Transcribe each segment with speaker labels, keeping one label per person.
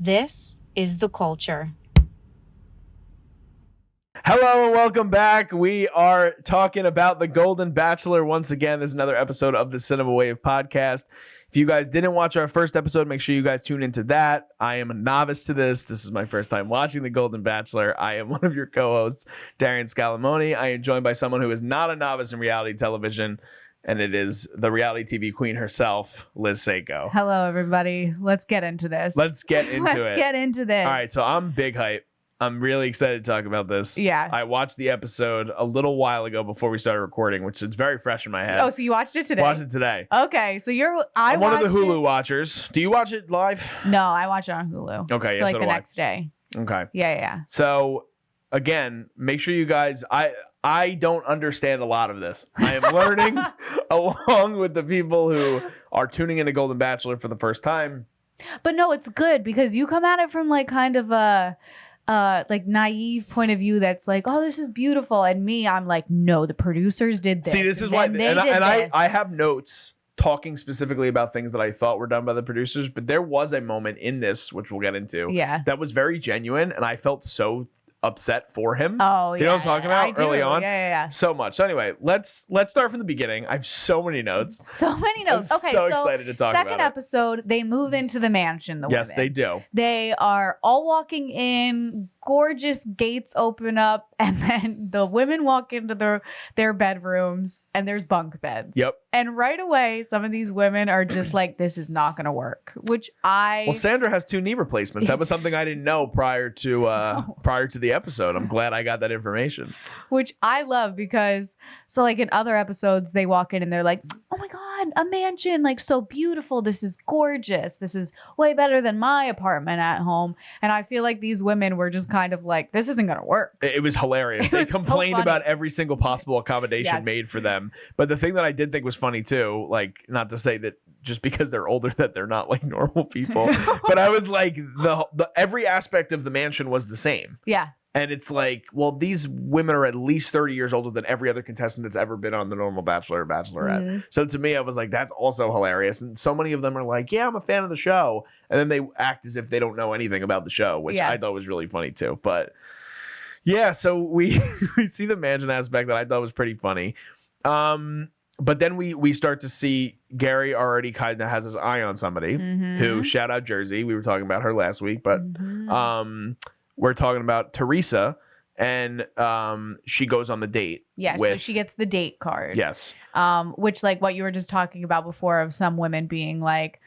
Speaker 1: This is The Culture.
Speaker 2: Hello and welcome back. We are talking about The Golden Bachelor once again. This is another episode of the Cinema Wave podcast. If you guys didn't watch our first episode, make sure you guys tune into that. I am a novice to this. This is my first time watching The Golden Bachelor. I am one of your co-hosts, Darian Scalamoni. I am joined by someone who is not a novice in reality television, and it is the reality TV queen herself, Liz Seiko.
Speaker 3: Hello, everybody. Let's get into this.
Speaker 2: Let's get into it.
Speaker 3: Let's get into this.
Speaker 2: All right, so I'm big hype. I'm really excited to talk about this.
Speaker 3: Yeah.
Speaker 2: I watched the episode a little while ago before we started recording, which is very fresh in my head.
Speaker 3: Oh, so you watched it today?
Speaker 2: Watched it today.
Speaker 3: Okay, so I'm
Speaker 2: one of the Hulu watchers. Do you watch it live?
Speaker 3: No, I watch it on Hulu.
Speaker 2: Okay,
Speaker 3: so
Speaker 2: yeah,
Speaker 3: like
Speaker 2: so
Speaker 3: the
Speaker 2: do I.
Speaker 3: next day.
Speaker 2: Okay.
Speaker 3: Yeah.
Speaker 2: So again, make sure you guys. I don't understand a lot of this. I am learning along with the people who are tuning into Golden Bachelor for the first time.
Speaker 3: But no, it's good because you come at it from like kind of a like naive point of view that's like, oh, this is beautiful, and me, I'm like, no, the producers did this.
Speaker 2: See, this is why, I have notes talking specifically about things that I thought were done by the producers, but there was a moment in this, which we'll get into, that was very genuine, and I felt so upset for him.
Speaker 3: Oh,
Speaker 2: do you know what I'm talking about? Early on?
Speaker 3: Yeah.
Speaker 2: So much. So anyway, let's start from the beginning. I have so many notes.
Speaker 3: Okay,
Speaker 2: I'm so excited to talk about it.
Speaker 3: Second episode, they move into the mansion.
Speaker 2: Yes,
Speaker 3: women.
Speaker 2: they do.
Speaker 3: They are all walking in. Gorgeous gates open up, and then the women walk into their bedrooms, and there's bunk beds.
Speaker 2: Yep.
Speaker 3: And right away, some of these women are just like, "This is not going to work." Well,
Speaker 2: Sandra has 2 knee replacements. That was something I didn't know prior to the episode. I'm glad I got that information.
Speaker 3: Which I love because like in other episodes, they walk in and they're like, "Oh my god, a mansion! Like so beautiful. This is gorgeous. This is way better than my apartment at home." And I feel like these women were just kind of like, this isn't gonna work.
Speaker 2: It was hilarious. They complained about every single possible accommodation made for them. But the thing that I did think was funny too, like, not to say that just because they're older that they're not like normal people, but I was like, the every aspect of the mansion was the same.
Speaker 3: Yeah.
Speaker 2: And it's like, well, these women are at least 30 years older than every other contestant that's ever been on the normal Bachelor or Bachelorette. Mm-hmm. So to me, I was like, that's also hilarious. And so many of them are like, yeah, I'm a fan of the show. And then they act as if they don't know anything about the show, which I thought was really funny too. But yeah, so we see the mansion aspect that I thought was pretty funny. But then we start to see Gerry already kind of has his eye on somebody who, shout out Jersey. We were talking about her last week, but we're talking about Theresa, and she goes on the date.
Speaker 3: Yeah, so she gets the date card.
Speaker 2: Yes.
Speaker 3: Which, like what you were just talking about before of some women being like,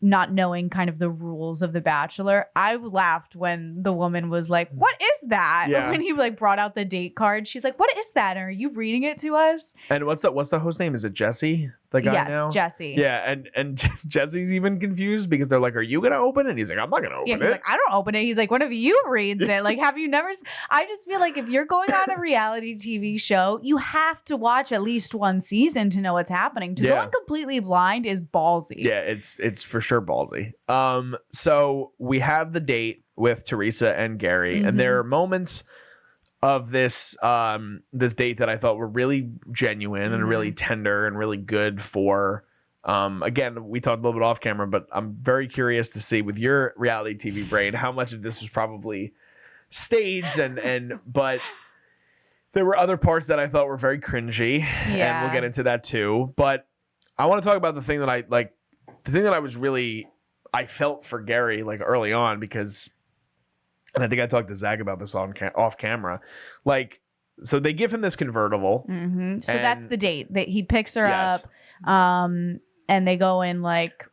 Speaker 3: not knowing kind of the rules of The Bachelor. I laughed when the woman was like, "What is that?"
Speaker 2: Yeah.
Speaker 3: When he like brought out the date card, she's like, "What is that? Are you reading it to us?"
Speaker 2: And what's the host's name? Is it Jesse? The guy now?
Speaker 3: Yes, Jesse.
Speaker 2: Yeah, and Jesse's even confused because they're like, "Are you gonna open it?" And he's like, "I'm not gonna open it."
Speaker 3: He's like, "I don't open it." He's like, "One of you reads it." Like, have you never? I just feel like if you're going on a reality TV show, you have to watch at least one season to know what's happening. To go in completely blind is ballsy.
Speaker 2: Yeah, it's for sure ballsy. So we have the date with Theresa and Gerry, and there are moments of this this date that I thought were really genuine and really tender and really good for again, we talked a little bit off camera, but I'm very curious to see with your reality TV brain how much of this was probably staged but there were other parts that I thought were very cringy, and we'll get into that too. But I want to talk about the thing that I felt for Gerry like early on, because, and I think I talked to Zach about this off camera. Like, so they give him this convertible.
Speaker 3: Mm-hmm. So that's the date that he picks her up. And they go in like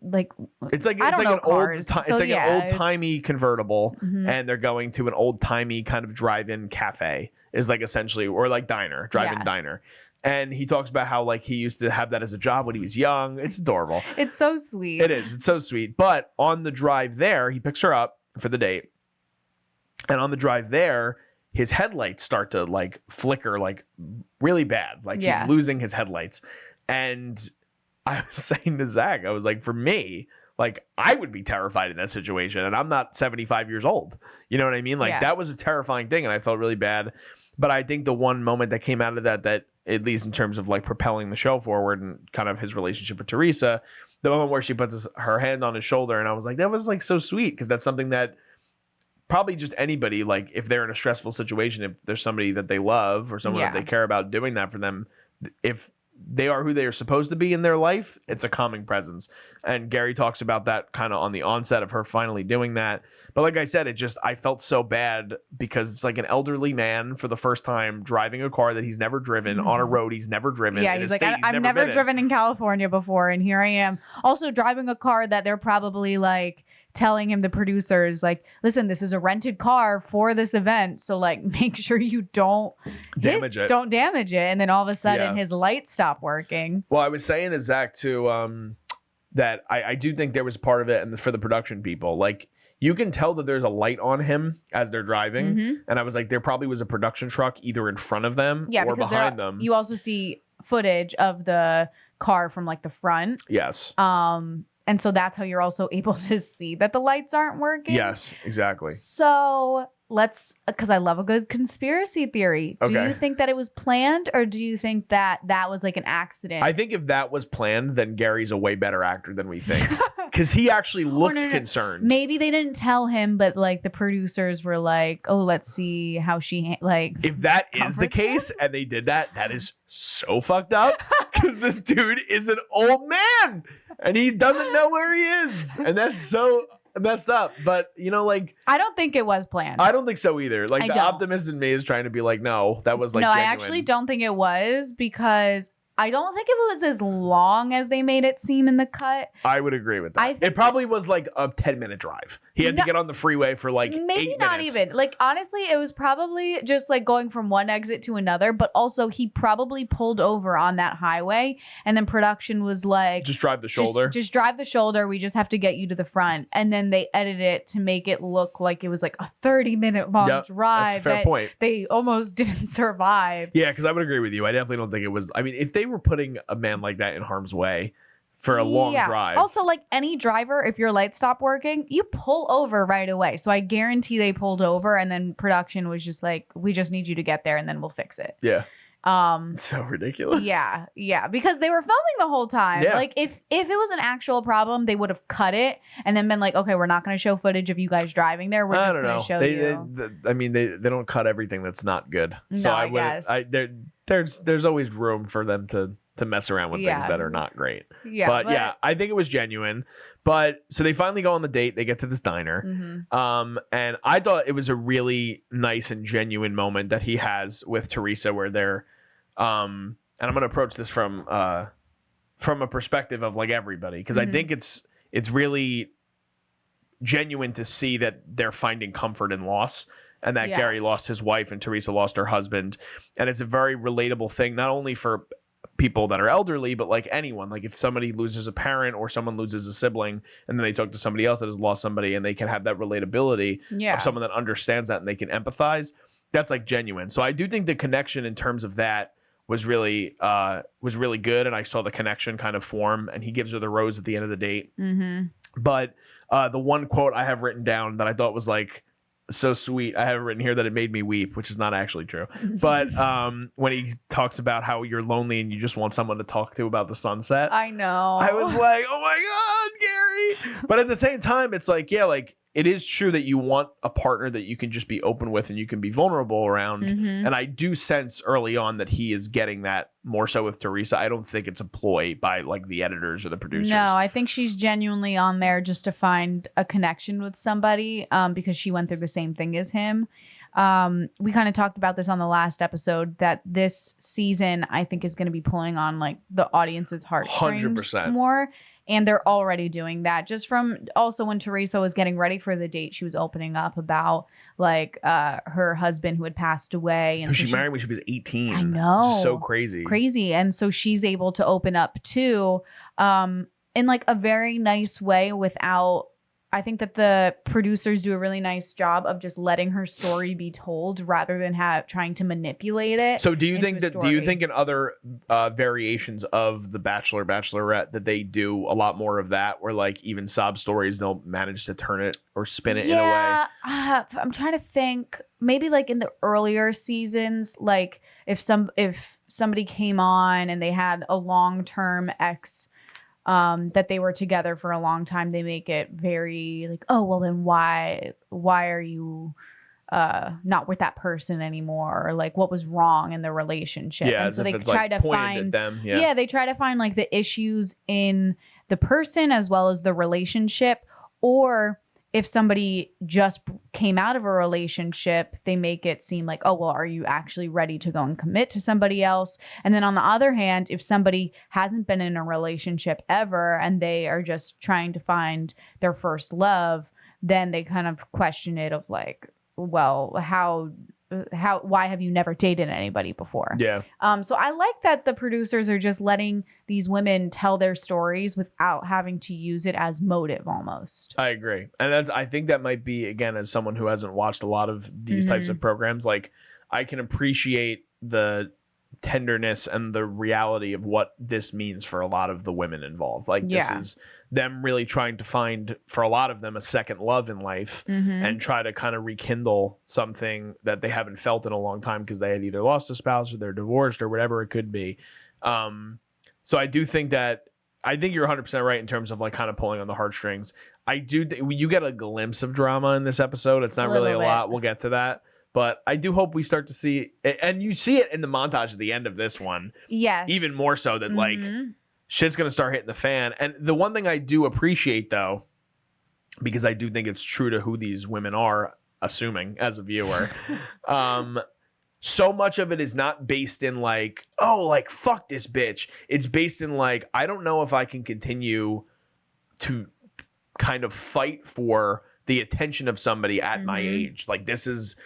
Speaker 3: it's like an old timey convertible, and they're going to an old timey kind of drive-in cafe is like essentially, or like drive-in diner. And he talks about how like he used to have that as a job when he was young. It's adorable. It's so sweet.
Speaker 2: It is. It's so sweet. But on the drive there, he picks her up for the date. And on the drive there, his headlights start to like flicker like really bad. Like he's losing his headlights. And I was saying to Zach, I was like, for me, like I would be terrified in that situation. And I'm not 75 years old. You know what I mean? Like that was a terrifying thing. And I felt really bad. But I think the one moment that came out of that at least in terms of like propelling the show forward and kind of his relationship with Theresa, the moment where she puts her hand on his shoulder, and I was like, that was like so sweet, because that's something that probably just anybody, like if they're in a stressful situation, if there's somebody that they love or someone that they care about doing that for them, if they are who they are supposed to be in their life, it's a calming presence. And Gerry talks about that kind of on the onset of her finally doing that. But like I said, I felt so bad because it's like an elderly man for the first time driving a car that he's never driven on a road he's never driven.
Speaker 3: Yeah, he's like, I've never driven in California before, and here I am also driving a car that they're probably like telling him, the producers, like, listen, this is a rented car for this event, so like make sure you don't damage it. And then all of a sudden his lights stop working.
Speaker 2: Well, I was saying to Zach too, that I do think there was part of it, and for the production people, like you can tell that there's a light on him as they're driving, and I was like, there probably was a production truck either in front of them or behind them.
Speaker 3: You also see footage of the car from like the front.
Speaker 2: Yes.
Speaker 3: And so that's how you're also able to see that the lights aren't working.
Speaker 2: Yes, exactly.
Speaker 3: So because I love a good conspiracy theory. Okay. Do you think that it was planned, or do you think that was like an accident?
Speaker 2: I think if that was planned, then Gerry's a way better actor than we think. Because he actually looked concerned.
Speaker 3: Maybe they didn't tell him, but like the producers were like, oh, let's see how she like.
Speaker 2: If that is the case and they did that, that is so fucked up. Because this dude is an old man and he doesn't know where he is. And that's so messed up. But you know, like,
Speaker 3: I don't think it was planned.
Speaker 2: I don't think so either. Like the optimist in me is trying to be like, no, that was like genuine.
Speaker 3: I actually don't think it was, because I don't think it was as long as they made it seem in the cut.
Speaker 2: I would agree with that. It probably was like a 10-minute drive. He had to get on the freeway for like 8 minutes.
Speaker 3: Maybe not even. Like, honestly, it was probably just like going from one exit to another. But also, he probably pulled over on that highway. And then production was like,
Speaker 2: just drive the shoulder.
Speaker 3: Just drive the shoulder. We just have to get you to the front. And then they edited it to make it look like it was like a 30-minute long drive.
Speaker 2: That's a fair point.
Speaker 3: They almost didn't survive.
Speaker 2: Yeah, because I would agree with you. I definitely don't think it was. I mean, if they were putting a man like that in harm's way for a long drive.
Speaker 3: Also, like any driver, if your lights stop working, you pull over right away. So I guarantee they pulled over, and then production was just like, we just need you to get there and then we'll fix it.
Speaker 2: Yeah. So ridiculous.
Speaker 3: Yeah, because they were filming the whole time. Yeah. Like if it was an actual problem, they would have cut it and then been like, okay, we're not going to show footage of you guys driving there. We're just going to show you.
Speaker 2: I mean, they don't cut everything that's not good. So
Speaker 3: I guess.
Speaker 2: There's always room for them to mess around with things that are not great. Yeah, but yeah, I think it was genuine. But so they finally go on the date. They get to this diner. And I thought it was a really nice and genuine moment that he has with Theresa, where they're and I'm going to approach this from a perspective of like everybody, because I think it's really genuine to see that they're finding comfort in loss, and that Gerry lost his wife and Theresa lost her husband. And it's a very relatable thing, not only for people that are elderly, but like anyone. Like if somebody loses a parent or someone loses a sibling, and then they talk to somebody else that has lost somebody, and they can have that relatability of someone that understands that and they can empathize, that's like genuine. So I do think the connection in terms of that was really good, and I saw the connection kind of form, and he gives her the rose at the end of the date. But the one quote I have written down that I thought was like so sweet, I have written here that it made me weep, which is not actually true. But when he talks about how you're lonely and you just want someone to talk to about the sunset,
Speaker 3: I know,
Speaker 2: I was like, oh my God, Gerry. But at the same time, it's like, yeah, like it is true that you want a partner that you can just be open with and you can be vulnerable around. And I do sense early on that he is getting that more so with Theresa. I don't think it's a ploy by like the editors or the producers.
Speaker 3: No, I think she's genuinely on there just to find a connection with somebody, because she went through the same thing as him. We kind of talked about this on the last episode, that this season I think is going to be pulling on like the audience's heartstrings 100%. More. And they're already doing that. Just from also when Theresa was getting ready for the date, she was opening up about like her husband who had passed away. And
Speaker 2: she married when she was 18.
Speaker 3: I know.
Speaker 2: So crazy.
Speaker 3: Crazy. And so she's able to open up too, in like a very nice way without, I think that the producers do a really nice job of just letting her story be told rather than trying to manipulate it.
Speaker 2: So do you think in other variations of The Bachelor, Bachelorette, that they do a lot more of that, where like even sob stories, they'll manage to turn it or spin it in a way? I'm
Speaker 3: trying to think, maybe like in the earlier seasons, like if somebody came on and they had a long-term ex that they were together for a long time, they make it very like, oh, well then why are you not with that person anymore, or like what was wrong in the relationship?
Speaker 2: Yeah,
Speaker 3: and so they try to find them. Yeah, they try to find like the issues in the person as well as the relationship. Or if somebody just came out of a relationship, they make it seem like, oh, well, are you actually ready to go and commit to somebody else? And then on the other hand, if somebody hasn't been in a relationship ever and they are just trying to find their first love, then they kind of question it of like, well, why have you never dated anybody before?
Speaker 2: Yeah.
Speaker 3: So I like that the producers are just letting these women tell their stories without having to use it as motive almost.
Speaker 2: I agree. And I think that might be, again, as someone who hasn't watched a lot of these types of programs, like I can appreciate the tenderness and the reality of what this means for a lot of the women involved. Like this is them really trying to find, for a lot of them, a second love in life and try to kind of rekindle something that they haven't felt in a long time because they had either lost a spouse or they're divorced or whatever it could be. So I do think that, I think you're 100% right in terms of like kind of pulling on the heartstrings. You get a glimpse of drama in this episode. It's not really a lot. We'll get to that. But I do hope we start to see, and you see it in the montage at the end of this one.
Speaker 3: Yes.
Speaker 2: Even more so that like shit's going to start hitting the fan. And the one thing I do appreciate though, because I do think it's true to who these women are, assuming as a viewer, so much of it is not based in like, oh, like fuck this bitch. It's based in like, I don't know if I can continue to kind of fight for the attention of somebody at my age. Like this is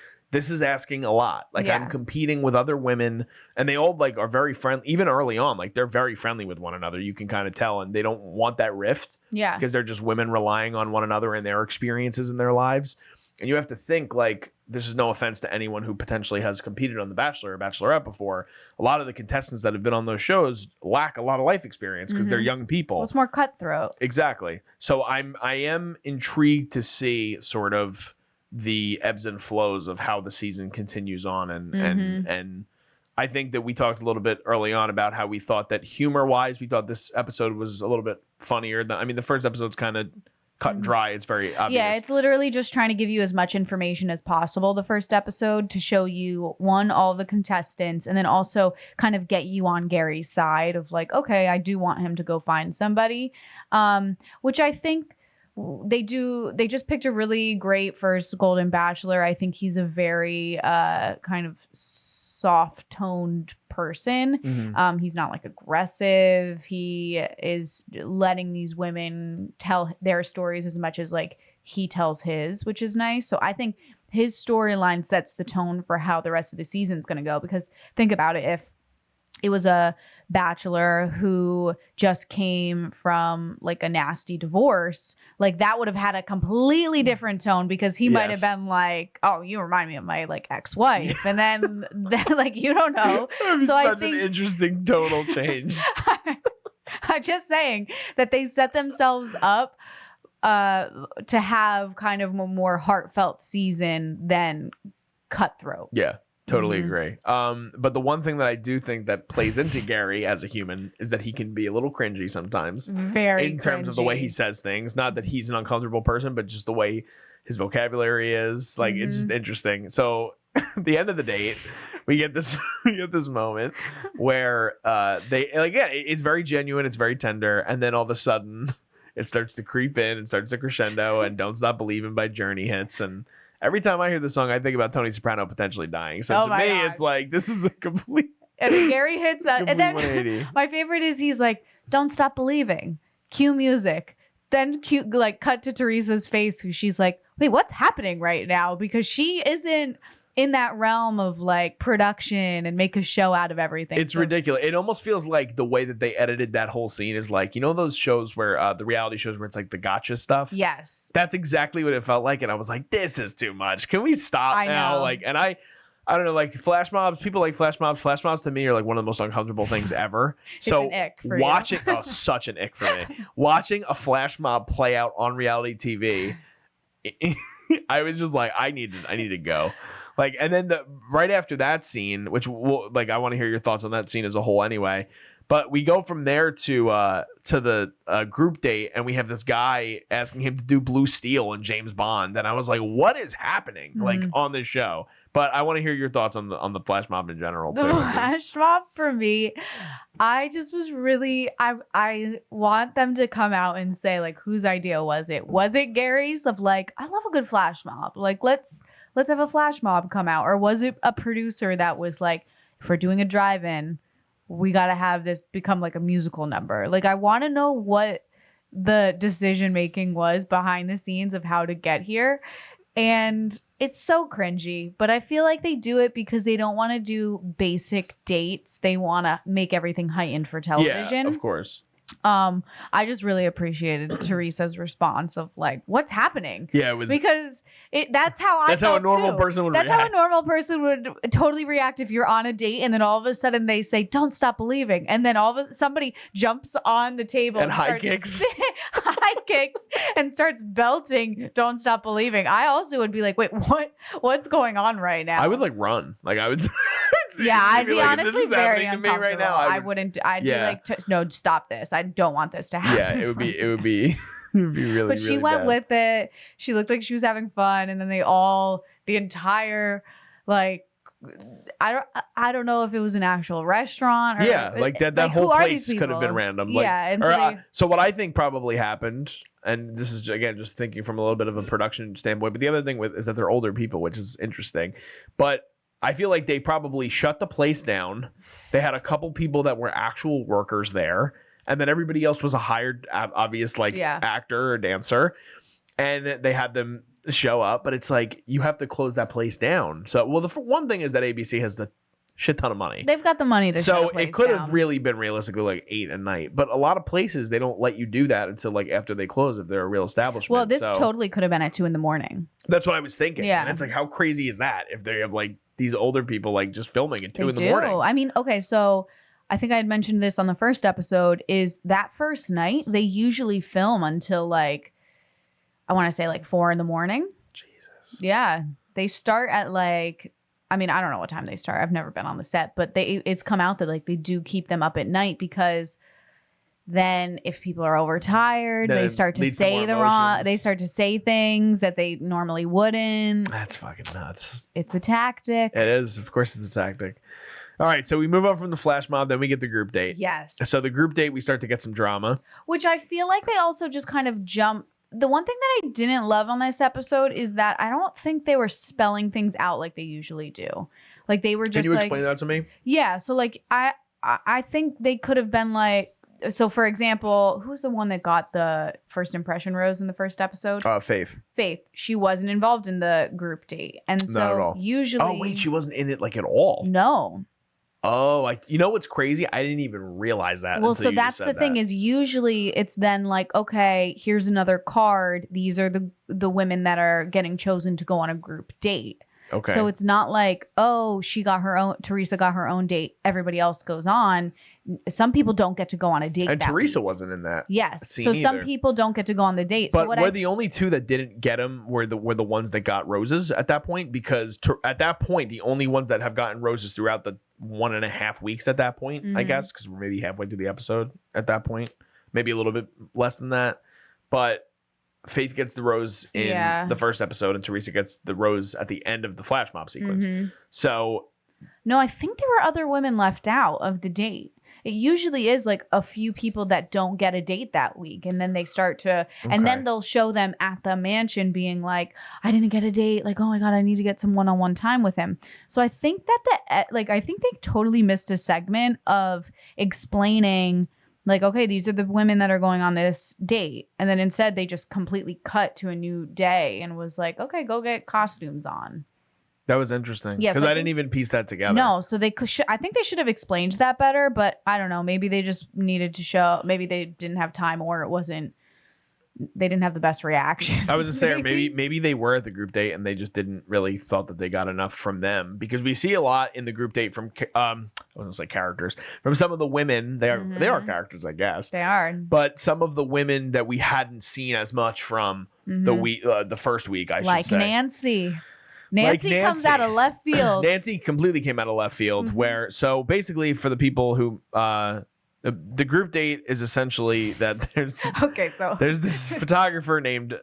Speaker 2: asking a lot. Like I'm competing with other women and they all like are very friendly, even early on. Like they're very friendly with one another. You can kind of tell, and they don't want that rift. Yeah. Because they're just women relying on one another and their experiences in their lives. And you have to think like, this is no offense to anyone who potentially has competed on The Bachelor or Bachelorette before. A lot of the contestants that have been on those shows lack a lot of life experience because they're young people.
Speaker 3: Well, it's more cutthroat.
Speaker 2: Exactly. So I am intrigued to see sort of the ebbs and flows of how the season continues on. And I think that we talked a little bit early on about how we thought that humor wise, we thought this episode was a little bit funnier than, I mean, the first episode's kind of cut and dry. It's very obvious.
Speaker 3: Yeah, it's literally just trying to give you as much information as possible, the first episode, to show you, one, all the contestants, and then also kind of get you on Gerry's side of like, okay, I do want him to go find somebody, which I think they do. They just picked a really great first Golden Bachelor. I think he's a very kind of soft-toned person. He's not like aggressive. He is letting these women tell their stories as much as like he tells his, which is nice. So I think his storyline sets the tone for how the rest of the season is going to go. Because think about it, if it was a bachelor who just came from like a nasty divorce, like that would have had a completely different tone, because he might have been like, oh, you remind me of my like ex-wife. And then like, you don't know.
Speaker 2: So such an interesting tonal change.
Speaker 3: I'm just saying that they set themselves up to have kind of a more heartfelt season than cutthroat.
Speaker 2: Yeah. Totally agree. But the one thing that I do think that plays into Gerry as a human is that he can be a little cringy sometimes.
Speaker 3: Very
Speaker 2: in terms of the way he says things. Not that he's an uncomfortable person, but just the way his vocabulary is. Like, it's just interesting. So at the end of the date, we get this moment where they, like, yeah, it's very genuine, it's very tender, and then all of a sudden it starts to creep in and starts to crescendo, and Don't Stop Believin' by Journey hits, and every time I hear the song, I think about Tony Soprano potentially dying. So to me, it's like, this is a complete.
Speaker 3: And then Gerry hits that. And then 180. My favorite is he's like, don't stop believing. Cue music. Then like cut to Theresa's face, who she's like, wait, what's happening right now? Because she isn't in that realm of like production and make a show out of everything.
Speaker 2: It's ridiculous. It almost feels like the way that they edited that whole scene is like, you know, those shows where the reality shows where it's like the gotcha stuff.
Speaker 3: Yes.
Speaker 2: That's exactly what it felt like. And I was like, this is too much. Can we stop now? Like, and I don't know, like flash mobs, people like flash mobs. Flash mobs to me are like one of the most uncomfortable things ever. So
Speaker 3: an ick for
Speaker 2: watching, oh, such an ick for me. Watching a flash mob play out on reality TV, I was just like, I need to go. Like, and then right after that scene, which like, I want to hear your thoughts on that scene as a whole anyway. But we go from there to the group date, and we have this guy asking him to do Blue Steel and James Bond, and I was like, "What is happening?" Like on this show. But I want to hear your thoughts on the flash mob in general too.
Speaker 3: The flash mob for me, I just was really I want them to come out and say like, whose idea was it? Was it Gary's? Of like, I love a good flash mob. Like let's have a flash mob come out, or was it a producer that was like, if we're doing a drive-in, we got to have this become like a musical number. Like, I want to know what the decision making was behind the scenes of how to get here. And it's so cringy, but I feel like they do it because they don't want to do basic dates. They want to make everything heightened for television.
Speaker 2: Yeah, of course.
Speaker 3: I just really appreciated Theresa's response of like, what's happening?
Speaker 2: Yeah, it was
Speaker 3: because that's how a normal
Speaker 2: person would react.
Speaker 3: That's how a normal person would totally react if you're on a date and then all of a sudden they say, "Don't stop believing," and then somebody jumps on the table
Speaker 2: and high kicks
Speaker 3: and starts belting "Don't Stop Believing." I also would be like, "Wait, what's going on right now?"
Speaker 2: I would like run. Like I would.
Speaker 3: Yeah, I'd be
Speaker 2: like,
Speaker 3: honestly very uncomfortable. Right now, I wouldn't. I'd be like, "No, stop this. I don't want this to happen."
Speaker 2: Yeah, it would be really.
Speaker 3: But she
Speaker 2: really
Speaker 3: went
Speaker 2: bad.
Speaker 3: with it. She looked like she was having fun, and then the entire like, I don't know if it was an actual restaurant. Or,
Speaker 2: like that whole place could have been random. Like,
Speaker 3: yeah, and
Speaker 2: so what I think probably happened, and this is again just thinking from a little bit of a production standpoint, but the other thing is that they're older people, which is interesting, but. I feel like they probably shut the place down. They had a couple people that were actual workers there, and then everybody else was a hired, obvious actor or dancer, and they had them show up. But it's like you have to close that place down. So, well, the one thing is that ABC has the shit ton of money.
Speaker 3: They've got the money to.
Speaker 2: So it could have really been realistically like 8 a night, but a lot of places they don't let you do that until like after they close if they're a real establishment.
Speaker 3: Well, this totally could have been at 2 a.m.
Speaker 2: That's what I was thinking.
Speaker 3: Yeah,
Speaker 2: and it's like how crazy is that if they have like these older people like just filming at 2 a.m.
Speaker 3: I mean, okay, so I think I had mentioned this on the first episode. Is that first night they usually film until like I want to say like 4 a.m.
Speaker 2: Jesus.
Speaker 3: Yeah, they start at like. I mean, I don't know what time they start. I've never been on the set, but it's come out that like they do keep them up at night because then if people are overtired, they start to say they start to say things that they normally wouldn't.
Speaker 2: That's fucking nuts.
Speaker 3: It's a tactic.
Speaker 2: It is. Of course it's a tactic. All right. So we move on from the flash mob. Then we get the group date.
Speaker 3: Yes.
Speaker 2: So the group date, we start to get some drama.
Speaker 3: Which I feel like they also just kind of jump. The one thing that I didn't love on this episode is that I don't think they were spelling things out like they usually do. Like they were just
Speaker 2: Can you explain that to me?
Speaker 3: Yeah. So like I think they could have been like, so for example, who's the one that got the first impression rose in the first episode?
Speaker 2: Faith.
Speaker 3: Faith. She wasn't involved in the group date. And so
Speaker 2: not at all.
Speaker 3: Usually.
Speaker 2: Oh, wait, she wasn't in it like at all.
Speaker 3: No.
Speaker 2: Oh, you know what's crazy? I didn't even realize that.
Speaker 3: Well, so that's the thing is usually it's then like, okay, here's another card. These are the women that are getting chosen to go on a group date.
Speaker 2: Okay.
Speaker 3: So it's not like, oh, Theresa got her own date. Everybody else goes on. Some people don't get to go on a date.
Speaker 2: And Theresa
Speaker 3: week.
Speaker 2: Wasn't in that.
Speaker 3: Yes. So some people don't get to go on the date.
Speaker 2: But so the only two that didn't get them were the ones that got roses at that point, because at that point, the only ones that have gotten roses throughout the 1.5 weeks at that point, I guess, because we're maybe halfway through the episode at that point, maybe a little bit less than that. But Faith gets the rose in the first episode, and Theresa gets the rose at the end of the flash mob sequence. So,
Speaker 3: no, I think there were other women left out of the date. It usually is like a few people that don't get a date that week, and then they start to, and then they'll show them at the mansion being like, "I didn't get a date. Like, oh my god, I need to get some one-on-one time with him." So I think that I think they totally missed a segment of explaining. Like, okay, these are the women that are going on this date. And then instead they just completely cut to a new day and was like, okay, go get costumes on.
Speaker 2: That was interesting.
Speaker 3: Yes,
Speaker 2: because I didn't even piece that together.
Speaker 3: No, so I think they should have explained that better, but I don't know. Maybe they just needed to show, maybe they didn't have time, or they didn't have the best reaction.
Speaker 2: I was just saying, maybe they were at the group date and they just didn't really thought that they got enough from them, because we see a lot in the group date from I was gonna say characters, from some of the women. They are characters, I guess.
Speaker 3: They are, but
Speaker 2: some of the women that we hadn't seen as much from the first week, I should say.
Speaker 3: Like Nancy. Nancy comes out of left field.
Speaker 2: Nancy completely came out of left field. Where so basically for the people who the group date is essentially that there's this photographer named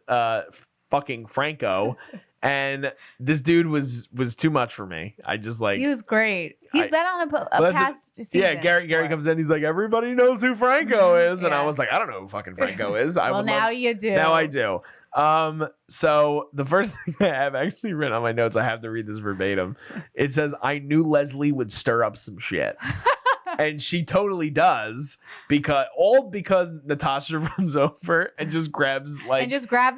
Speaker 2: fucking Franco. And this dude was too much for me. I just like...
Speaker 3: He was great. He's been on a past season.
Speaker 2: Yeah, Gerry comes in. He's like, everybody knows who Franco is. And I was like, I don't know who fucking Franco is.
Speaker 3: You do.
Speaker 2: Now I do. So the first thing I have actually written on my notes, I have to read this verbatim. It says, I knew Leslie would stir up some shit. And she totally does because Natasha runs over and just grabs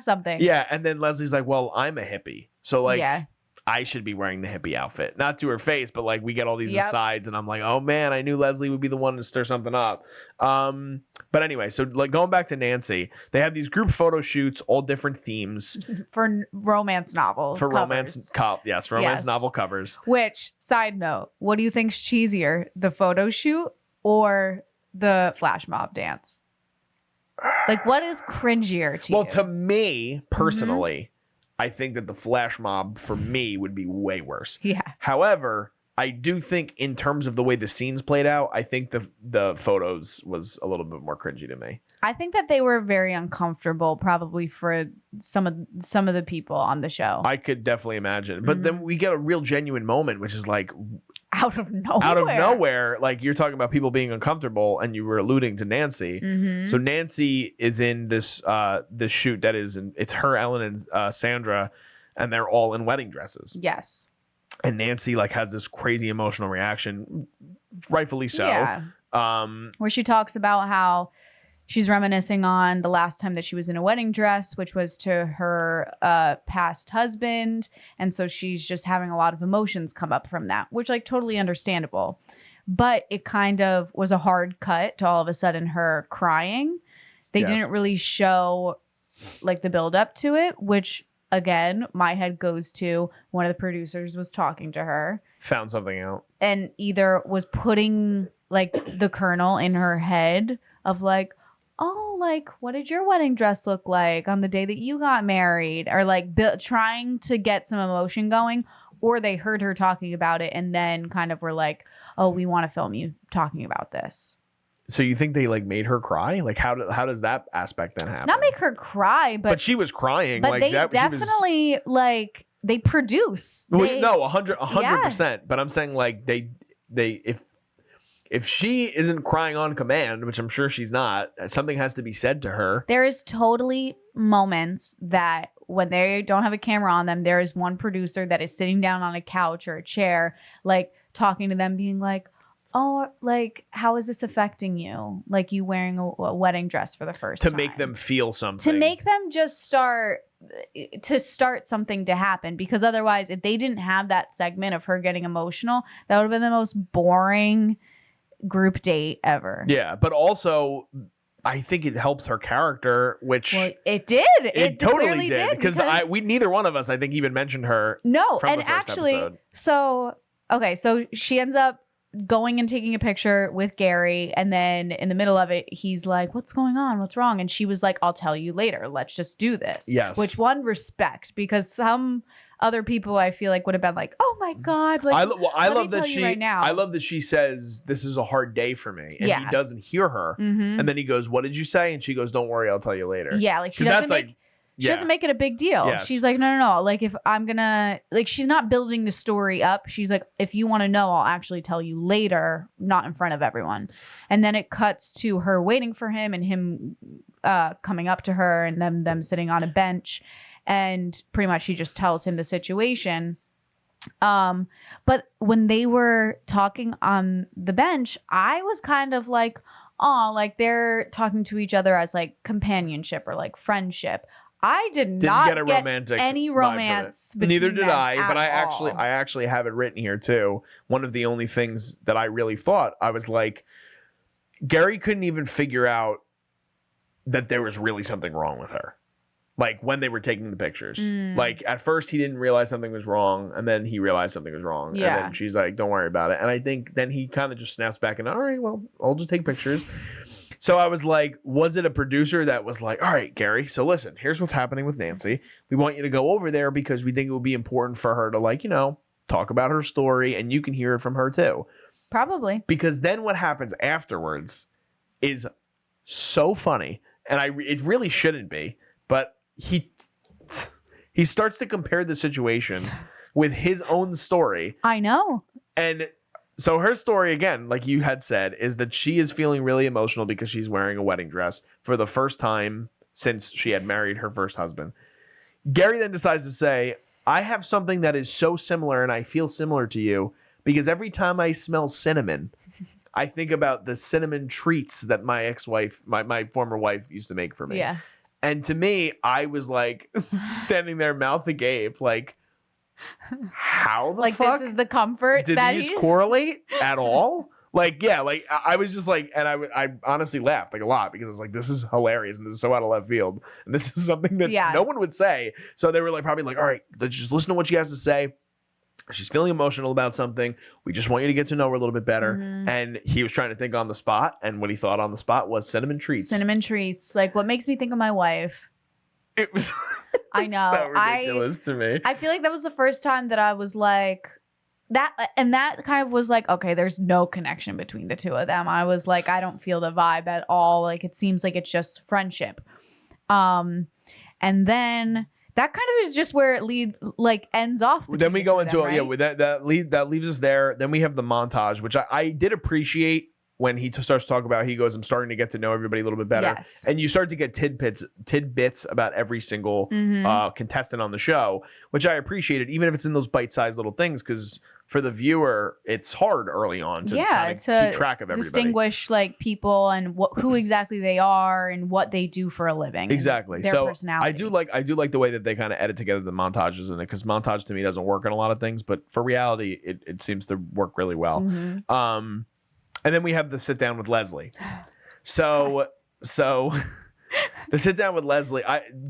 Speaker 3: something.
Speaker 2: Yeah, and then Leslie's like, "Well, I'm a hippie, so like I should be wearing the hippie outfit." Not to her face, but like we get all these asides, and I'm like, "Oh man, I knew Leslie would be the one to stir something up." But anyway, so like going back to Nancy, they have these group photo shoots, all different themes
Speaker 3: for romance novels.
Speaker 2: For romance novel covers.
Speaker 3: Which, side note, what do you think's cheesier, the photo shoot or the flash mob dance? Like, what is cringier to you?
Speaker 2: Well, to me personally, I think that the flash mob for me would be way worse.
Speaker 3: Yeah.
Speaker 2: However, I do think in terms of the way the scenes played out, I think the photos was a little bit more cringy to me.
Speaker 3: I think that they were very uncomfortable, probably for some of the people on the show.
Speaker 2: I could definitely imagine. But then we get a real genuine moment, which is like
Speaker 3: out of nowhere.
Speaker 2: Out of nowhere, like you're talking about people being uncomfortable, and you were alluding to Nancy. So Nancy is in this shoot that is, it's her, Ellen, and Sandra, and they're all in wedding dresses.
Speaker 3: Yes.
Speaker 2: And Nancy like has this crazy emotional reaction, rightfully so.
Speaker 3: Yeah. Where she talks about how she's reminiscing on the last time that she was in a wedding dress, which was to her past husband. And so she's just having a lot of emotions come up from that, which like totally understandable. But it kind of was a hard cut to all of a sudden her crying. They didn't really show like the build up to it, which again, my head goes to one of the producers was talking to her.
Speaker 2: Found something out. And
Speaker 3: either was putting like the kernel in her head of like, oh, like, what did your wedding dress look like on the day that you got married? Or like trying to get some emotion going. Or they heard her talking about it and then kind of were like, oh, we want to film you talking about this.
Speaker 2: So you think they like made her cry? Like how does that aspect then happen?
Speaker 3: Not make her cry, but
Speaker 2: she was crying.
Speaker 3: But
Speaker 2: like,
Speaker 3: they definitely like they produce.
Speaker 2: No, 100%. But I'm saying like they if she isn't crying on command, which I'm sure she's not, something has to be said to her.
Speaker 3: There is totally moments that when they don't have a camera on them, there is one producer that is sitting down on a couch or a chair, like talking to them, being like, oh, like, how is this affecting you? Like you wearing a wedding dress for the first time.
Speaker 2: To make them feel something.
Speaker 3: To make them just start something to happen. Because otherwise, if they didn't have that segment of her getting emotional, that would have been the most boring group date ever.
Speaker 2: Yeah, but also I think it helps her character, which
Speaker 3: it did. It totally did.
Speaker 2: Because we neither one of us, I think, even mentioned her.
Speaker 3: No,
Speaker 2: from
Speaker 3: and
Speaker 2: the first
Speaker 3: actually,
Speaker 2: episode.
Speaker 3: So she ends up going and taking a picture with Gerry, and then in the middle of it, he's like, "What's going on? What's wrong?" And she was like, "I'll tell you later. Let's just do this."
Speaker 2: Yes.
Speaker 3: Which one respect, because some other people I feel like would have been like, "Oh my god!" Like,
Speaker 2: I love that she. Right now. I love that she says, "This is a hard day for me," and he doesn't hear her, and then he goes, "What did you say?" And she goes, "Don't worry, I'll tell you later."
Speaker 3: Yeah, like she doesn't make it a big deal. Yes. She's like, no. Like, if I'm gonna, like, she's not building the story up. She's like, if you want to know, I'll actually tell you later, not in front of everyone. And then it cuts to her waiting for him and him coming up to her and them sitting on a bench. And pretty much she just tells him the situation. But when they were talking on the bench, I was kind of like, oh, like they're talking to each other as like companionship or like friendship. I didn't not get a romantic any romance.
Speaker 2: Neither did I, but I actually have it written here too. One of the only things that I really thought, I was like, Gerry couldn't even figure out that there was really something wrong with her. Like when they were taking the pictures. Like at first he didn't realize something was wrong, and then he realized something was wrong. Yeah. And then she's like, don't worry about it. And I think then he kind of just snaps back and, all right, well, I'll just take pictures. So I was like, was it a producer that was like, all right, Gerry, so listen, here's what's happening with Nancy. We want you to go over there because we think it would be important for her to, like, you know, talk about her story and you can hear it from her too.
Speaker 3: Probably.
Speaker 2: Because then what happens afterwards is so funny. And it really shouldn't be, but he starts to compare the situation with his own story.
Speaker 3: I know.
Speaker 2: And so her story, again, like you had said, is that she is feeling really emotional because she's wearing a wedding dress for the first time since she had married her first husband. Gerry then decides to say, I have something that is so similar and I feel similar to you because every time I smell cinnamon, I think about the cinnamon treats that my ex-wife, my former wife used to make for me.
Speaker 3: Yeah.
Speaker 2: And to me, I was like standing there mouth agape, like, how the fuck?
Speaker 3: Like, this is the comfort
Speaker 2: did
Speaker 3: that
Speaker 2: these correlate at all? Like, yeah, like I was just like, and I honestly laughed like a lot because I was like, this is hilarious and this is so out of left field. And this is something that no one would say. So they were like, probably like, all right, let's just listen to what she has to say. She's feeling emotional about something. We just want you to get to know her a little bit better. Mm-hmm. And he was trying to think on the spot. And what he thought on the spot was cinnamon treats.
Speaker 3: Cinnamon treats. Like, what makes me think of my wife?
Speaker 2: It was
Speaker 3: I know.
Speaker 2: So ridiculous to me.
Speaker 3: I feel like that was the first time that I was like, that, and that kind of was like, okay, there's no connection between the two of them. I was like, I don't feel the vibe at all. Like, it seems like it's just friendship. And then that kind of is just where it ends off.
Speaker 2: Then we go into that leaves us there. Then we have the montage, which I did appreciate when he starts to talk about. He goes, I'm starting to get to know everybody a little bit better.
Speaker 3: Yes.
Speaker 2: And you start to get tidbits about every single contestant on the show, which I appreciated, even if it's in those bite-sized little things, because for the viewer, it's hard early on to keep track of everybody.
Speaker 3: Distinguish like people and who exactly they are and what they do for a living.
Speaker 2: Exactly.
Speaker 3: Their personality.
Speaker 2: I do like the way that they kind of edit together the montages in it, because montage to me doesn't work in a lot of things, but for reality, it seems to work really well. Mm-hmm. And then we have the sit down with Leslie. So the sit down with Leslie,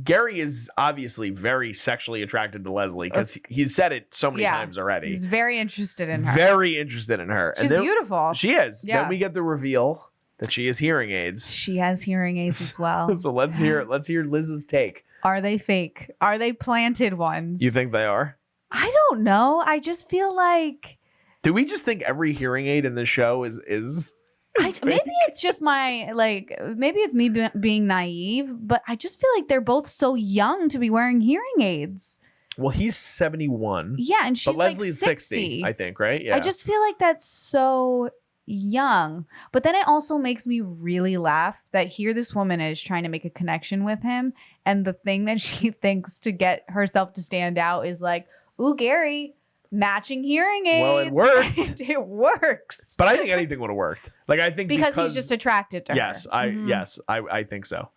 Speaker 2: Gerry is obviously very sexually attracted to Leslie because he's said it so many times already.
Speaker 3: He's very interested in her.
Speaker 2: Very interested in her.
Speaker 3: She's beautiful.
Speaker 2: She is. Yeah. Then we get the reveal that she has hearing aids.
Speaker 3: She has hearing aids as well.
Speaker 2: So let's hear Liz's take.
Speaker 3: Are they fake? Are they planted ones?
Speaker 2: You think they are?
Speaker 3: I don't know. I just feel like.
Speaker 2: Do we just think every hearing aid in the show is
Speaker 3: maybe it's just maybe it's me being naive, but I just feel like they're both so young to be wearing hearing aids.
Speaker 2: Well, he's 71.
Speaker 3: Yeah, and she's
Speaker 2: Leslie's
Speaker 3: like 60,
Speaker 2: I think, right? Yeah.
Speaker 3: I just feel like that's so young. But then it also makes me really laugh that here this woman is trying to make a connection with him, and the thing that she thinks to get herself to stand out is like, ooh, Gerry, matching hearing aids.
Speaker 2: Well, it worked.
Speaker 3: It works.
Speaker 2: But I think anything would have worked. Like, I think
Speaker 3: because he's just attracted to her.
Speaker 2: Yes, I think so.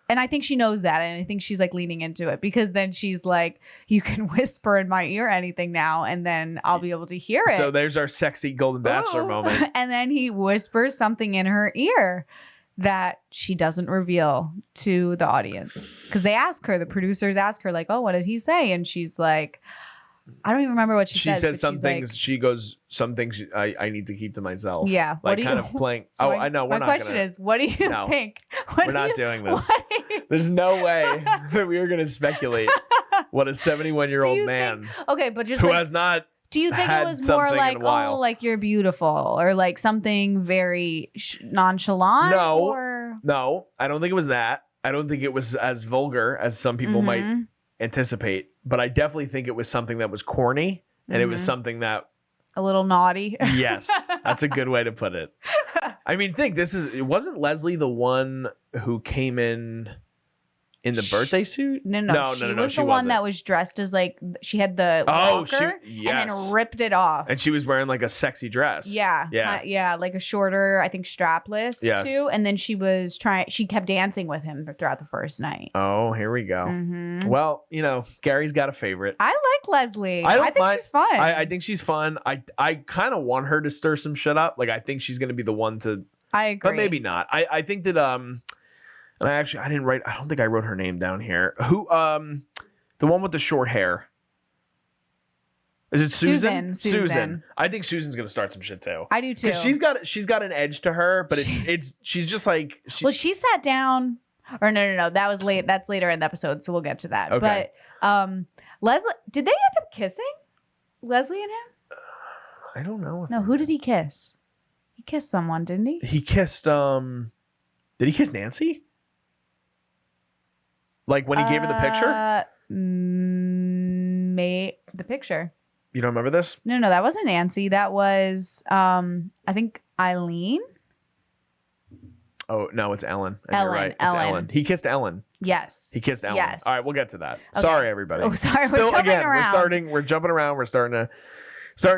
Speaker 3: And I think she knows that, and I think she's like leaning into it, because then she's like, you can whisper in my ear anything now, and then I'll be able to hear it.
Speaker 2: So there's our sexy Golden Bachelor moment.
Speaker 3: And then he whispers something in her ear that she doesn't reveal to the audience, because the producers ask her like, oh, what did he say? And she's like, I don't even remember what she says.
Speaker 2: She says some things. Like, she goes, some things I need to keep to myself.
Speaker 3: Yeah.
Speaker 2: Like kind of playing. So I know. We're not.
Speaker 3: My question is, what do you think?
Speaker 2: We're not doing this. There's no way that we are going to speculate what a 71-year-old man.
Speaker 3: Okay, but just
Speaker 2: who has not.
Speaker 3: Do you think it was more like, oh, like you're beautiful, or like something very nonchalant?
Speaker 2: No, I don't think it was that. I don't think it was as vulgar as some people might anticipate, but I definitely think it was something that was corny, and it was something that
Speaker 3: a little naughty.
Speaker 2: Yes, that's a good way to put it. I mean, it wasn't Leslie the one who came in the birthday suit?
Speaker 3: No. She was the one that was dressed as like, she had the walker and then ripped it off.
Speaker 2: And she was wearing like a sexy dress.
Speaker 3: Yeah, like a shorter, I think strapless too. And then she kept dancing with him throughout the first night.
Speaker 2: Oh, here we go. Mm-hmm. Well, Gerry's got a favorite.
Speaker 3: I like Leslie. I think she's fun.
Speaker 2: I think she's fun. I kind of want her to stir some shit up. Like, I think she's going to be the one to.
Speaker 3: I agree.
Speaker 2: But maybe not. I think that and I don't think I wrote her name down here. Who, the one with the short hair. Is it Susan? Susan. I think Susan's gonna start some shit too.
Speaker 3: I do too.
Speaker 2: She's got an edge to her, but she's just like.
Speaker 3: Well, she sat down. Or no. That was late. That's later in the episode, so we'll get to that. Okay. But Leslie, did they end up kissing? Leslie and him?
Speaker 2: I don't know.
Speaker 3: No, who did he kiss? He kissed someone, didn't he?
Speaker 2: He kissed. Did he kiss Nancy? Like when he gave her the picture?
Speaker 3: The picture.
Speaker 2: You don't remember this?
Speaker 3: No, that wasn't Nancy. That was I think Eileen.
Speaker 2: Oh no, it's Ellen.
Speaker 3: Ellen.
Speaker 2: You're right. It's Ellen. He kissed Ellen.
Speaker 3: Yes.
Speaker 2: He kissed Ellen.
Speaker 3: Yes.
Speaker 2: All right, we'll get to that.
Speaker 3: Okay.
Speaker 2: Sorry, everybody.
Speaker 3: Oh, sorry.
Speaker 2: Still,
Speaker 3: we're jumping around.
Speaker 2: We're jumping around. We're starting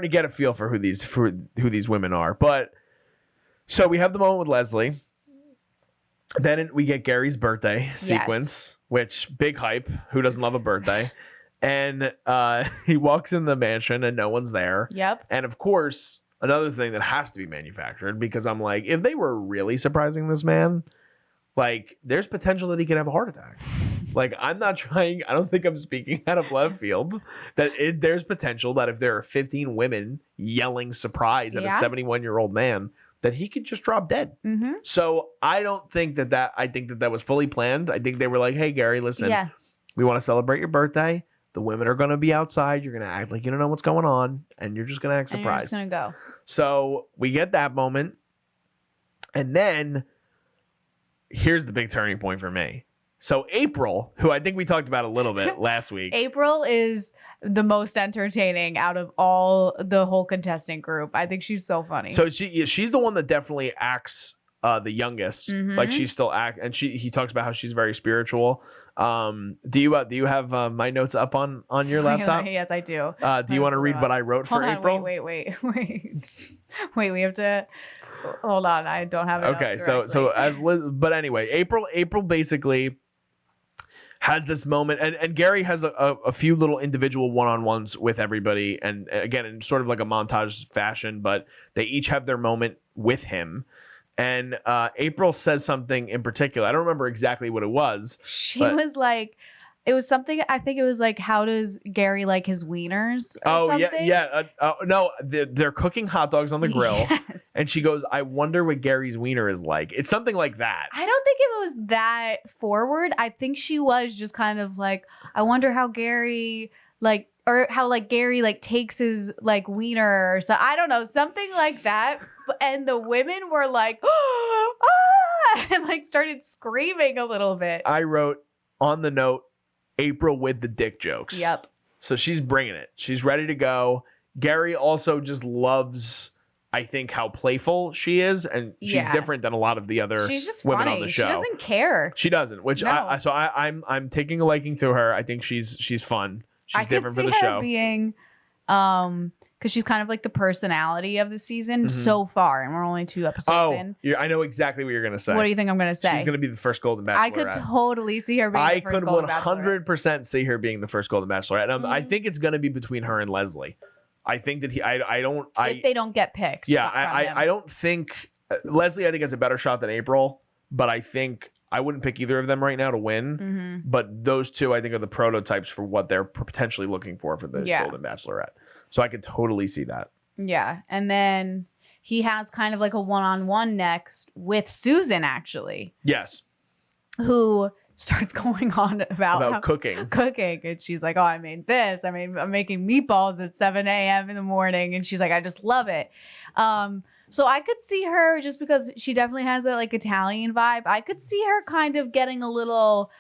Speaker 2: to get a feel for who these women are. But so we have the moment with Leslie. Then we get Gerry's birthday sequence, which big hype. Who doesn't love a birthday? And he walks in the mansion and no one's there.
Speaker 3: Yep.
Speaker 2: And of course, another thing that has to be manufactured, because I'm like, if they were really surprising this man, like there's potential that he could have a heart attack. Like I'm not trying. I don't think I'm speaking out of left field. There's potential that if there are 15 women yelling surprise at a 71-year-old man, that he could just drop dead. Mm-hmm. So I don't think that. I think that was fully planned. I think they were like, hey, Gerry, listen, we want to celebrate your birthday. The women are going to be outside. You're going to act like you don't know what's going on. And you're just going to act surprised.
Speaker 3: You're just going to go.
Speaker 2: So we get that moment. And then here's the big turning point for me. So April, who I think we talked about a little bit last week.
Speaker 3: April is the most entertaining out of the whole contestant group. I think she's so funny.
Speaker 2: So she's the one that definitely acts the youngest. Mm-hmm. Like she's still and he talks about how she's very spiritual. Do you have my notes up on your laptop?
Speaker 3: Yes, I do.
Speaker 2: Do you want to read what I wrote for April?
Speaker 3: Wait. We have to hold on. I don't have it.
Speaker 2: Okay, so as Liz, but anyway, April basically has this moment, and Gerry has a few little individual one-on-ones with everybody, and again in sort of like a montage fashion, but they each have their moment with him. And April says something in particular. I don't remember exactly what it was.
Speaker 3: She was like, it was something, I think it was like, how does Gerry like his wieners or something?
Speaker 2: No, they're cooking hot dogs on the grill.
Speaker 3: Yes.
Speaker 2: And she goes, I wonder what Gerry's wiener is like. It's something like that.
Speaker 3: I don't think it was that forward. I think she was just kind of like, I wonder how Gerry like, or how like Gerry like takes his like wiener or so. I don't know, something like that. And the women were like, and like started screaming a little bit.
Speaker 2: I wrote on the note, April with the dick jokes.
Speaker 3: Yep.
Speaker 2: So she's bringing it. She's ready to go. Gerry also just loves, I think, how playful she is, and she's different than a lot of the other women on the show.
Speaker 3: She doesn't care.
Speaker 2: She doesn't. Which no. I'm taking a liking to her. I think she's fun. She's different for the show.
Speaker 3: Her being, because she's kind of like the personality of the season so far, and we're only 2 episodes in.
Speaker 2: I know exactly what you're going to say.
Speaker 3: What do you think I'm going to say?
Speaker 2: She's going to be the first Golden Bachelorette.
Speaker 3: I could totally see her being the first Golden Bachelorette.
Speaker 2: I could 100% see her being the first Golden Bachelorette. And I think it's going to be between her and Leslie. I think that if
Speaker 3: they don't get picked.
Speaker 2: Yeah, I don't think Leslie, I think, has a better shot than April, but I think I wouldn't pick either of them right now to win. Mm-hmm. But those two, I think, are the prototypes for what they're potentially looking for the Golden Bachelorette. So I could totally see that.
Speaker 3: Yeah. And then he has kind of like a one-on-one next with Susan, actually.
Speaker 2: Yes.
Speaker 3: Who starts going on about
Speaker 2: cooking.
Speaker 3: And she's like, oh, I made this. I'm making meatballs at 7 a.m. in the morning. And she's like, I just love it. So I could see her, just because she definitely has that like Italian vibe, I could see her kind of getting a little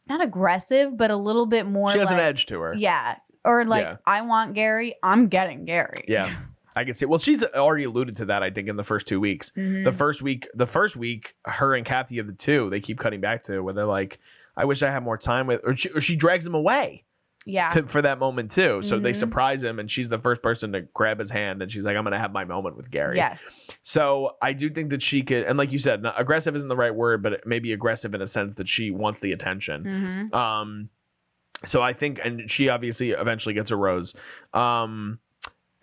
Speaker 3: not aggressive, but a little bit more.
Speaker 2: She has an edge to her.
Speaker 3: Yeah. Or like, I want Gerry, I'm getting Gerry.
Speaker 2: Yeah. I can see. Well, she's already alluded to that, I think, in the first 2 weeks. Mm-hmm. The first week, her and Kathy of the two, they keep cutting back to where they're like, I wish I had more time with, or she drags him away.
Speaker 3: Yeah.
Speaker 2: For that moment too. So they surprise him, and she's the first person to grab his hand, and she's like, I'm going to have my moment with Gerry.
Speaker 3: Yes.
Speaker 2: So I do think that she could, and like you said, aggressive isn't the right word, but maybe aggressive in a sense that she wants the attention. Mm-hmm. So I think, and she obviously eventually gets a rose. And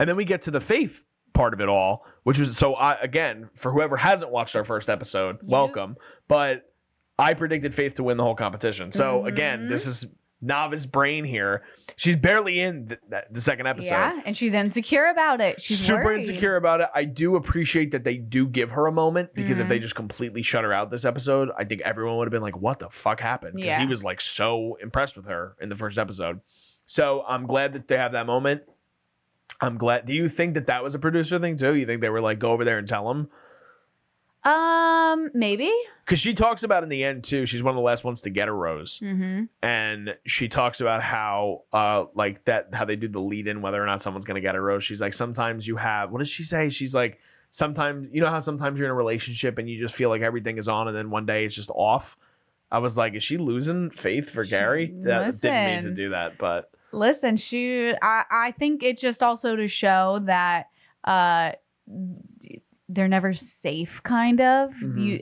Speaker 2: then we get to the faith part of it all, which was, again, for whoever hasn't watched our first episode, welcome. But I predicted Faith to win the whole competition. So again, this is novice brain here. She's barely in the second episode.
Speaker 3: Yeah, and she's insecure about it. She's
Speaker 2: super
Speaker 3: worried.
Speaker 2: insecure about it. I do appreciate that they do give her a moment, because if they just completely shut her out this episode, I think everyone would have been like, what the fuck happened? Because he was like so impressed with her in the first episode. So I'm glad that they have that moment. I'm glad. Do you think that was a producer thing too? You think they were like, go over there and tell him?
Speaker 3: Maybe.
Speaker 2: Because she talks about in the end too, she's one of the last ones to get a rose. And she talks about how how they do the lead in, whether or not someone's going to get a rose. She's like, sometimes you have, what does she say? She's like, sometimes, you know how sometimes you're in a relationship and you just feel like everything is on and then one day it's just off. I was like, is she losing faith for Gerry? That didn't mean to do that, but.
Speaker 3: Listen, I think it's just also to show that they're never safe, kind of.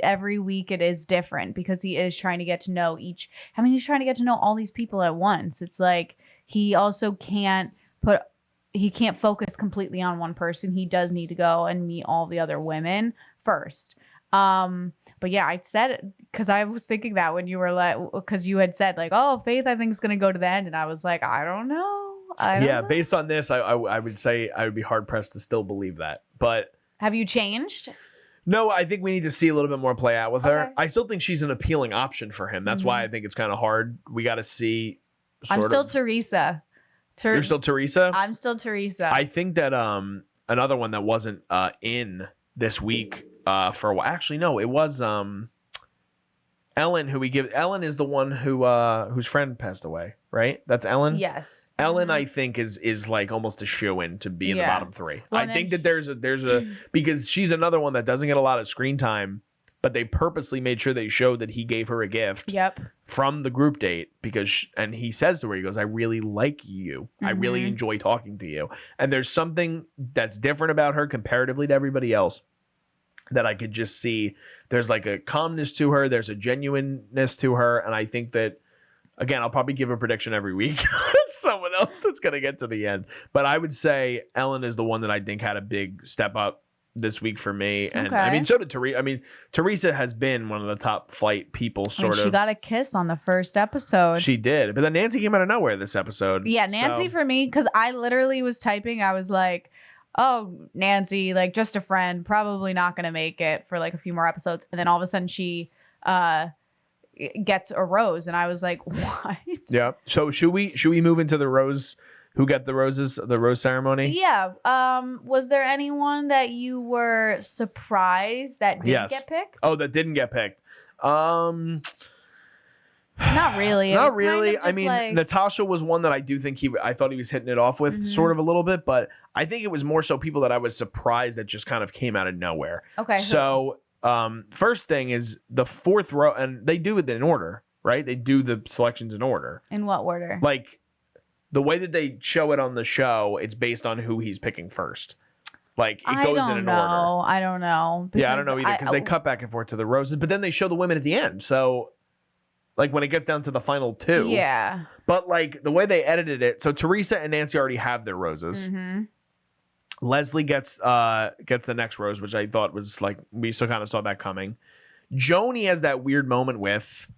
Speaker 3: Every week it is different, because he is trying to get to know he's trying to get to know all these people at once. It's like he also can't focus completely on one person. He does need to go and meet all the other women first. But yeah, I said it because I was thinking that when you were like, because you had said like, oh, Faith, I think is going to go to the end. And I was like, I don't know. I don't know.
Speaker 2: Based on this, I would say I would be hard pressed to still believe that. But
Speaker 3: have you changed?
Speaker 2: No, I think we need to see a little bit more play out with her. I still think she's an appealing option for him. That's why I think it's kind of hard. We got to see.
Speaker 3: I'm still Theresa.
Speaker 2: You're still Theresa?
Speaker 3: I'm still Theresa.
Speaker 2: I think that another one that wasn't in this week for a while. Actually, no, it was Ellen, Ellen is the one whose friend passed away, right? That's Ellen?
Speaker 3: Yes.
Speaker 2: Ellen, I think, is like almost a shoo-in to be in the bottom three. Well, I think that there's a because she's another one that doesn't get a lot of screen time, but they purposely made sure they showed that he gave her a gift from the group date, and he says to her, he goes, I really like you. I really enjoy talking to you. And there's something that's different about her comparatively to everybody else that I could just see. There's like a calmness to her. There's a genuineness to her. And I think that, again, I'll probably give a prediction every week. Someone else that's going to get to the end. But I would say Ellen is the one that I think had a big step up this week for me. And I mean, so did Theresa. I mean, Theresa has been one of the top flight people, sort of.
Speaker 3: She got a kiss on the first episode.
Speaker 2: She did. But then Nancy came out of nowhere this episode.
Speaker 3: Yeah, Nancy for me, because I literally was typing. I was like, oh, Nancy, like just a friend, probably not going to make it for like a few more episodes. And then all of a sudden she gets a rose. And I was like, what?
Speaker 2: Yeah. So should we move into the rose? Who got the roses, the rose ceremony?
Speaker 3: Yeah. Was there anyone that you were surprised that didn't get picked?
Speaker 2: Oh, that didn't get picked.
Speaker 3: Not really.
Speaker 2: Not really. I mean, Natasha was one that I do think I thought he was hitting it off with sort of a little bit, but I think it was more so people that I was surprised that just kind of came out of nowhere.
Speaker 3: Okay.
Speaker 2: So first thing is the fourth row, and they do it in order, right? They do the selections in order.
Speaker 3: In what order?
Speaker 2: Like the way that they show it on the show, it's based on who he's picking first. Like it goes in an order.
Speaker 3: I don't know.
Speaker 2: Yeah, I don't know either, because they cut back and forth to the roses, but then they show the women at the end. So like when it gets down to the final two.
Speaker 3: Yeah.
Speaker 2: But like the way they edited it, so Theresa and Nancy already have their roses. Leslie gets the next rose, which I thought was like, we still kind of saw that coming. Joni has that weird moment with.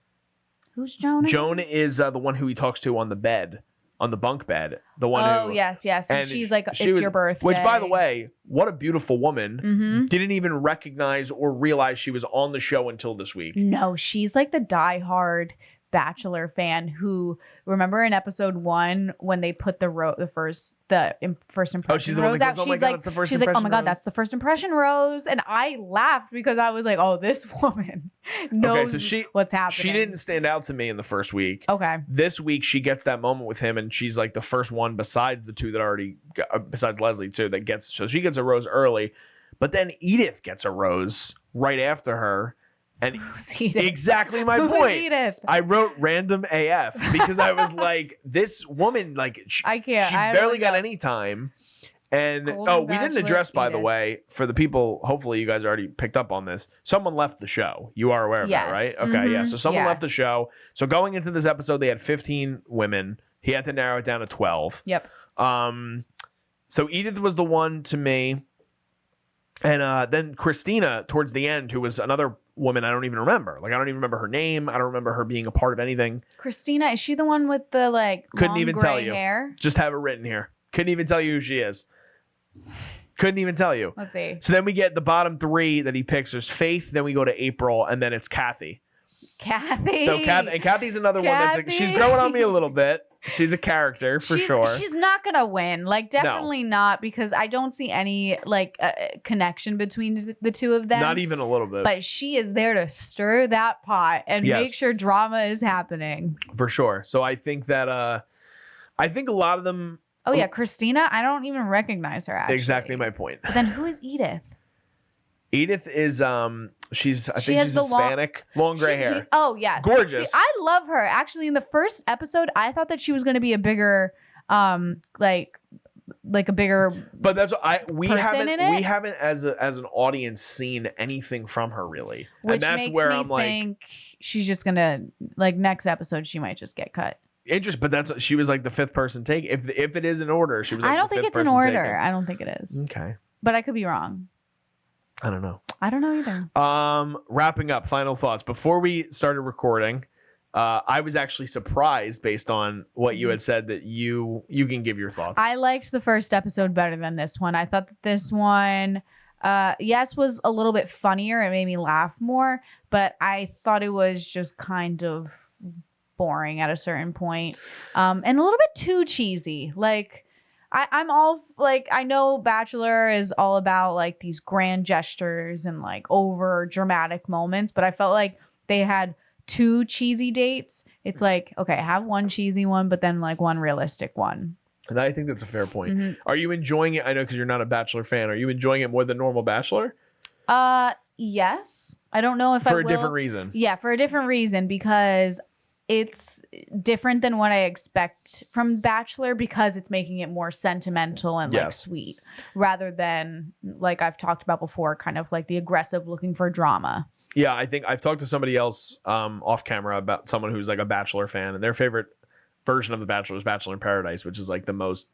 Speaker 3: Who's Joni?
Speaker 2: Joan is the one who he talks to on the bed. On the bunk bed, the one
Speaker 3: who. Oh yes. And she's like, it's your birthday.
Speaker 2: Which, by the way, what a beautiful woman. Didn't even recognize or realize she was on the show until this week.
Speaker 3: No, she's like the diehard Bachelor fan who, remember in episode 1 when they put the first impression rose out? She's like, oh my god, that's the first impression rose, and I laughed because I was like, oh, this woman knows what's happening.
Speaker 2: She didn't stand out to me in the first week.
Speaker 3: Okay,
Speaker 2: this week she gets that moment with him, and she's like the first one besides the two that already besides Leslie too that gets. So she gets a rose early, but then Edith gets a rose right after her. And exactly my point. I wrote random AF because I was like, this woman, like, she barely got any time. And we didn't address, by the way, for the people, hopefully you guys already picked up on this. Someone left the show. You are aware of that, right? Okay, yeah. So someone left the show. So going into this episode, they had 15 women. He had to narrow it down to 12.
Speaker 3: Yep.
Speaker 2: So Edith was the one to me. And then Christina, towards the end, who was another woman I don't even remember. Like, I don't even remember her name. I don't remember her being a part of anything.
Speaker 3: Christina, is she the one with the like
Speaker 2: couldn't
Speaker 3: long
Speaker 2: even
Speaker 3: gray
Speaker 2: tell you
Speaker 3: hair?
Speaker 2: Just have it written here. Couldn't even tell you who she is. Couldn't even tell you.
Speaker 3: Let's see.
Speaker 2: So then we get the bottom three that he picks. There's Faith, then we go to April, and then it's Kathy. So Kathy's another one that's like, she's growing on me a little bit. She's a character for sure.
Speaker 3: She's not gonna win, like definitely not, because I don't see any like connection between the two of them.
Speaker 2: Not even a little bit.
Speaker 3: But she is there to stir that pot and make sure drama is happening.
Speaker 2: For sure. So I think that I think a lot of them.
Speaker 3: Oh yeah, Christina. I don't even recognize her. Actually.
Speaker 2: Exactly my point.
Speaker 3: But then who is Edith?
Speaker 2: Edith is she's Hispanic, long gray hair.
Speaker 3: Oh yes,
Speaker 2: gorgeous.
Speaker 3: See, I love her. Actually, in the first episode, I thought that she was going to be a bigger, like a bigger.
Speaker 2: But that's we haven't as an audience seen anything from her really,
Speaker 3: which
Speaker 2: and that's
Speaker 3: makes
Speaker 2: where
Speaker 3: me
Speaker 2: I'm like,
Speaker 3: think she's just gonna like next episode she might just get cut.
Speaker 2: Interesting, but she was like the fifth person take. If it is in order, she was. Like,
Speaker 3: I don't think it's in order. I don't think it is.
Speaker 2: Okay,
Speaker 3: but I could be wrong.
Speaker 2: I don't know.
Speaker 3: I don't know either.
Speaker 2: Wrapping up, final thoughts. Before we started recording, I was actually surprised based on what you had said that you can give your thoughts.
Speaker 3: I liked the first episode better than this one. I thought that this one, was a little bit funnier. It made me laugh more, but I thought it was just kind of boring at a certain point, and a little bit too cheesy. Like, I'm all like, I know Bachelor is all about like these grand gestures and like over dramatic moments, but I felt like they had two cheesy dates. It's like, okay, have one cheesy one, but then like one realistic one.
Speaker 2: And I think that's a fair point. Mm-hmm. Are you enjoying it? I know because you're not a Bachelor fan. Are you enjoying it more than normal Bachelor?
Speaker 3: Yes. I don't know if
Speaker 2: for a different reason.
Speaker 3: Yeah, for a different reason, because it's different than what I expect from Bachelor, because it's making it more sentimental and like sweet, rather than like I've talked about before, kind of like the aggressive looking for drama.
Speaker 2: Yeah, I think I've talked to somebody else off camera about someone who's like a Bachelor fan, and their favorite version of The Bachelor is Bachelor in Paradise, which is like the most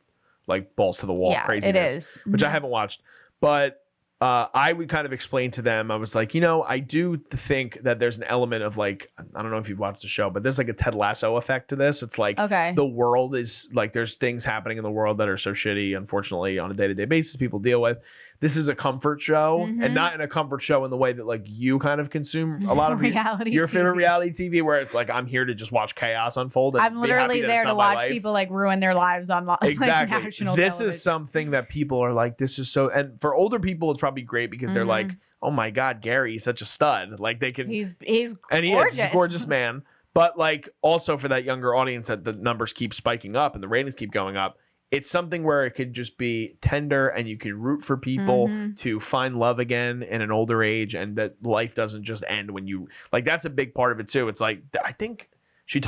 Speaker 2: like balls to the wall craziness.
Speaker 3: It is.
Speaker 2: Which I haven't watched, but I would kind of explain to them, I was like, I do think that there's an element of like, I don't know if you've watched the show, but there's like a Ted Lasso effect to this. It's like the world is like, there's things happening in the world that are so shitty, unfortunately, on a day-to-day basis people deal with. This is a comfort show, and not in a comfort show in the way that like you kind of consume a lot of your favorite reality TV, where it's like, I'm here to just watch chaos unfold. And
Speaker 3: I'm literally there to watch people like ruin their lives on
Speaker 2: exactly.
Speaker 3: Like, national
Speaker 2: this
Speaker 3: television.
Speaker 2: Is something that people are like, this is so, and for older people, it's probably great because they're like, oh my God, Gary's such a stud. Like they can,
Speaker 3: he's
Speaker 2: and
Speaker 3: gorgeous.
Speaker 2: He's a gorgeous man. But like also for that younger audience that the numbers keep spiking up and the ratings keep going up, it's something where it could just be tender and you could root for people to find love again in an older age, and that life doesn't just end when you like, that's a big part of it too. It's like, I think he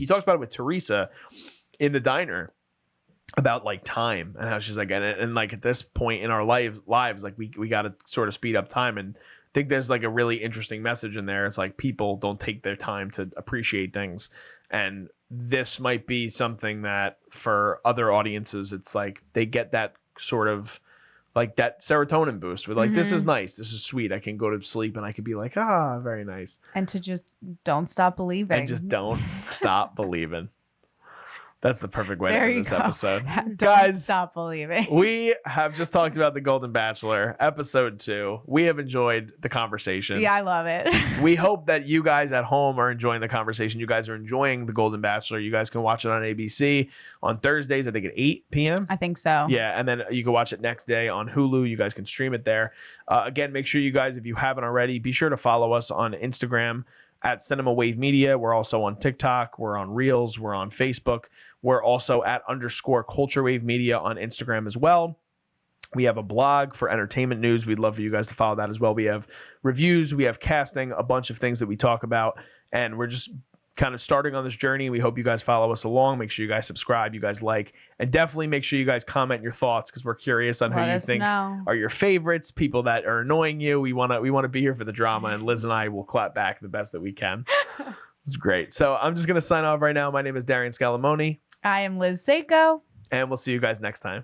Speaker 2: talks about it with Theresa in the diner about like time and how she's like, and like at this point in our lives, like we got to sort of speed up time. And I think there's like a really interesting message in there. It's like people don't take their time to appreciate things. And this might be something that for other audiences, it's like they get that sort of like that serotonin boost with like, this is nice. This is sweet. I can go to sleep and I could be like, very nice.
Speaker 3: And to just don't stop believing.
Speaker 2: And just don't stop believing. That's the perfect way to end this episode.
Speaker 3: Guys, stop believing.
Speaker 2: We have just talked about the Golden Bachelor, episode 2. We have enjoyed the conversation.
Speaker 3: Yeah, I love it.
Speaker 2: We hope that you guys at home are enjoying the conversation. You guys are enjoying the Golden Bachelor. You guys can watch it on ABC on Thursdays, I think at 8 p.m.
Speaker 3: I think so.
Speaker 2: Yeah, and then you can watch it next day on Hulu. You guys can stream it there. Again, make sure you guys, if you haven't already, be sure to follow us on Instagram at Cinema Wave Media. We're also on TikTok. We're on Reels. We're on Facebook. We're also at _Culture Wave Media on Instagram as well. We have a blog for entertainment news. We'd love for you guys to follow that as well. We have reviews. We have casting, a bunch of things that we talk about. And we're just kind of starting on this journey. We hope you guys follow us along. Make sure you guys subscribe, you guys like, and definitely make sure you guys comment your thoughts, because we're curious on who you think are your favorites, people that are annoying you. We want to be here for the drama, and Liz and I will clap back the best that we can. It's great. So I'm just going to sign off right now. My name is Darian Scalamoni.
Speaker 3: I am Liz Seiko.
Speaker 2: And we'll see you guys next time.